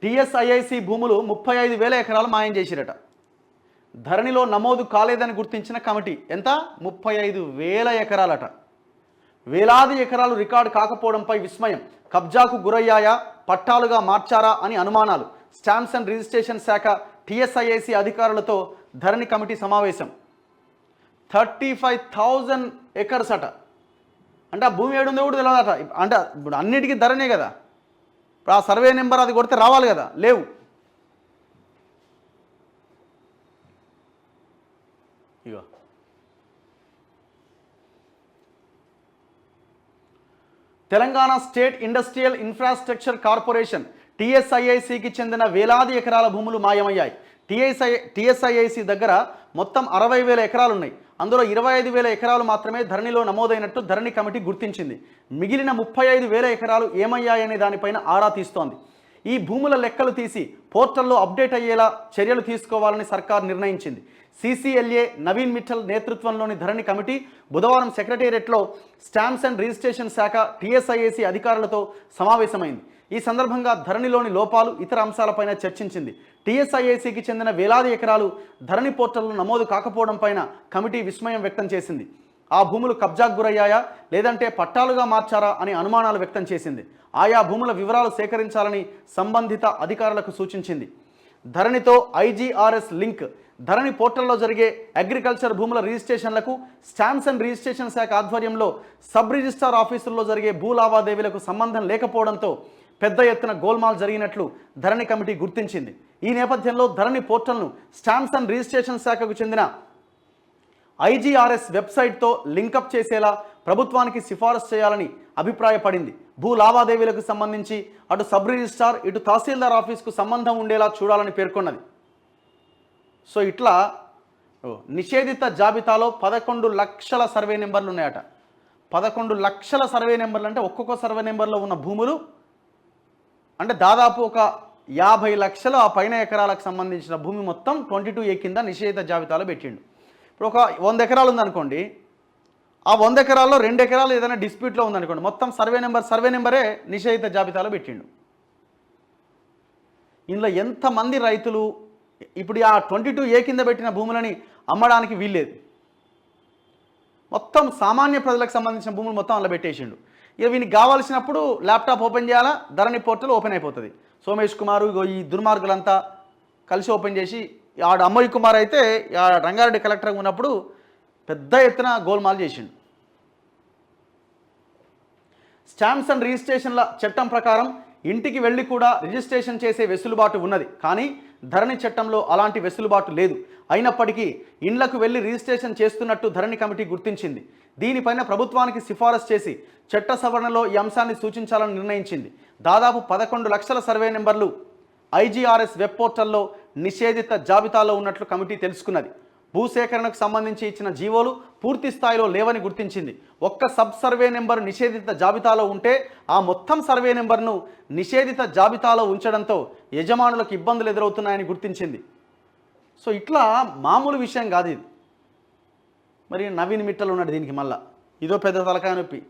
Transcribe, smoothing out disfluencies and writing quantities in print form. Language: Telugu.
టీఎస్ఐఐసి భూములు 35,000 ఎకరాలు మాయం చేసిరట. ధరణిలో నమోదు కాలేదని గుర్తించిన కమిటీ ఎంత 35,000 ఎకరాలట. వేలాది ఎకరాలు రికార్డు కాకపోవడంపై విస్మయం. కబ్జాకు గురయ్యాయా, పట్టాలుగా మార్చారా అని అనుమానాలు. స్టాంప్స్ అండ్ రిజిస్ట్రేషన్ శాఖ టీఎస్ఐఐసి అధికారులతో ధరణి కమిటీ సమావేశం. 35,000 ఎకర్స్ అట. అంటే ఆ భూమి ఏడుందో కూడా తెలియదట. అంటే ఇప్పుడు అన్నిటికీ ధరణే కదా. ఇప్పుడు ఆ సర్వే నెంబర్ అది కొడితే రావాలి కదా, లేవు. ఇగో Telangana state industrial infrastructure corporation టీఎస్ఐఐసికి చెందిన వేలాది ఎకరాల భూములు మాయమయ్యాయి. టీఎస్ఐఐసి దగ్గర మొత్తం 60,000 ఎకరాలు ఉన్నాయి. అందులో 25,000 ఎకరాలు మాత్రమే ధరణిలో నమోదైనట్టు ధరణి కమిటీ గుర్తించింది. మిగిలిన 35,000 ఎకరాలు ఏమయ్యాయనే దానిపైన ఆరా తీస్తోంది. ఈ భూముల లెక్కలు తీసి పోర్టల్లో అప్డేట్ అయ్యేలా చర్యలు తీసుకోవాలని సర్కార్ నిర్ణయించింది. సీసీఎల్ఏ నవీన్ మిట్టల్ నేతృత్వంలోని ధరణి కమిటీ బుధవారం సెక్రటేరియట్లో స్టాంప్స్ అండ్ రిజిస్ట్రేషన్ శాఖ టీఎస్ఐఏసీ అధికారులతో సమావేశమైంది. ఈ సందర్భంగా ధరణిలోని లోపాలు, ఇతర అంశాలపైన చర్చించింది. టీఎస్ఐఏసీకి చెందిన వేలాది ఎకరాలు ధరణి పోర్టల్లో నమోదు కాకపోవడం పైన కమిటీ విస్మయం వ్యక్తం చేసింది. ఆ భూములు కబ్జాకు గురయ్యాయా లేదంటే పట్టాలుగా మార్చారా అని అనుమానాలు వ్యక్తం చేసింది. ఆయా భూముల వివరాలు సేకరించాలని సంబంధిత అధికారులకు సూచించింది. ధరణితో ఐజీఆర్ఎస్ లింక్. ధరణి పోర్టల్లో జరిగే అగ్రికల్చర్ భూముల రిజిస్ట్రేషన్లకు స్టాంప్స్ అండ్ రిజిస్ట్రేషన్ శాఖ ఆధ్వర్యంలో సబ్ రిజిస్ట్రార్ ఆఫీసుల్లో జరిగే భూ లావాదేవీలకు సంబంధం లేకపోవడంతో పెద్ద ఎత్తున గోల్మాల్ జరిగినట్లు ధరణి కమిటీ గుర్తించింది. ఈ నేపథ్యంలో ధరణి పోర్టల్ను స్టాంప్స్ అండ్ రిజిస్ట్రేషన్ శాఖకు చెందిన ఐజీఆర్ఎస్ వెబ్సైట్తో లింకప్ చేసేలా ప్రభుత్వానికి సిఫారసు చేయాలని అభిప్రాయపడింది. భూ లావాదేవీలకు సంబంధించి అటు సబ్ రిజిస్ట్రార్, ఇటు తహసీల్దార్ ఆఫీస్కు సంబంధం ఉండేలా చూడాలని పేర్కొన్నది. సో ఇట్లా నిషేధిత జాబితాలో 11 లక్షల సర్వే నెంబర్లు ఉన్నాయట. 11 లక్షల సర్వే నెంబర్లు అంటే ఒక్కొక్క సర్వే నెంబర్లో ఉన్న భూములు అంటే దాదాపు ఒక 50 లక్షల ఆ పైన ఎకరాలకు సంబంధించిన భూమి మొత్తం 22A కింద నిషేధిత జాబితాలో పెట్టిండు. ఇప్పుడు ఒక 100 ఎకరాలు ఉందనుకోండి, ఆ 100 ఎకరాల్లో 2 ఎకరాలు ఏదైనా డిస్ప్యూట్లో ఉందనుకోండి, మొత్తం సర్వే నెంబరే నిషేధిత జాబితాలో పెట్టిండు. ఇందులో ఎంతమంది రైతులు ఇప్పుడు ఆ 22A కింద పెట్టిన భూములని అమ్మడానికి వీల్లేదు. మొత్తం సామాన్య ప్రజలకు సంబంధించిన భూములు మొత్తం అలా పెట్టేసిండు. ఇక వీనికి కావాల్సినప్పుడు ల్యాప్టాప్ ఓపెన్ చేయాలా, ధరణి పోర్టల్ ఓపెన్ అయిపోతుంది. సోమేష్ కుమారు ఈ దుర్మార్గులంతా కలిసి ఓపెన్ చేసి, ఆడ అమ్మయ్య కుమార్ అయితే రంగారెడ్డి కలెక్టర్గా ఉన్నప్పుడు పెద్ద ఎత్తున గోల్మాల్ చేసిండు. స్టాంప్స్ అండ్ రిజిస్ట్రేషన్ల చట్టం ప్రకారం ఇంటికి వెళ్ళి కూడా రిజిస్ట్రేషన్ చేసే వెసులుబాటు ఉన్నది. కానీ ధరణి చట్టంలో అలాంటి వెసులుబాటు లేదు. అయినప్పటికీ ఇండ్లకు వెళ్ళి రిజిస్ట్రేషన్ చేస్తున్నట్టు ధరణి కమిటీ గుర్తించింది. దీనిపైన ప్రభుత్వానికి సిఫారసు చేసి చట్ట సవరణలో ఈ అంశాన్ని సూచించాలని నిర్ణయించింది. దాదాపు 11 లక్షల సర్వే నెంబర్లు ఐజీఆర్ఎస్ వెబ్ పోర్టల్లో నిషేధిత జాబితాలో ఉన్నట్లు కమిటీ తెలుసుకున్నది. భూసేకరణకు సంబంధించి ఇచ్చిన జీవోలు పూర్తి స్థాయిలో లేవని గుర్తించింది. ఒక్క సబ్ సర్వే నెంబర్ నిషేధిత జాబితాలో ఉంటే ఆ మొత్తం సర్వే నెంబర్ను నిషేధిత జాబితాలో ఉంచడంతో యజమానులకు ఇబ్బందులు ఎదురవుతున్నాయని గుర్తించింది. సో ఇట్లా మామూలు విషయం కాదు ఇది. మరి నవీన్ మిట్టల్ ఉన్నాడు దీనికి, మళ్ళా ఇదో పెద్ద తలకాయ నొప్పి.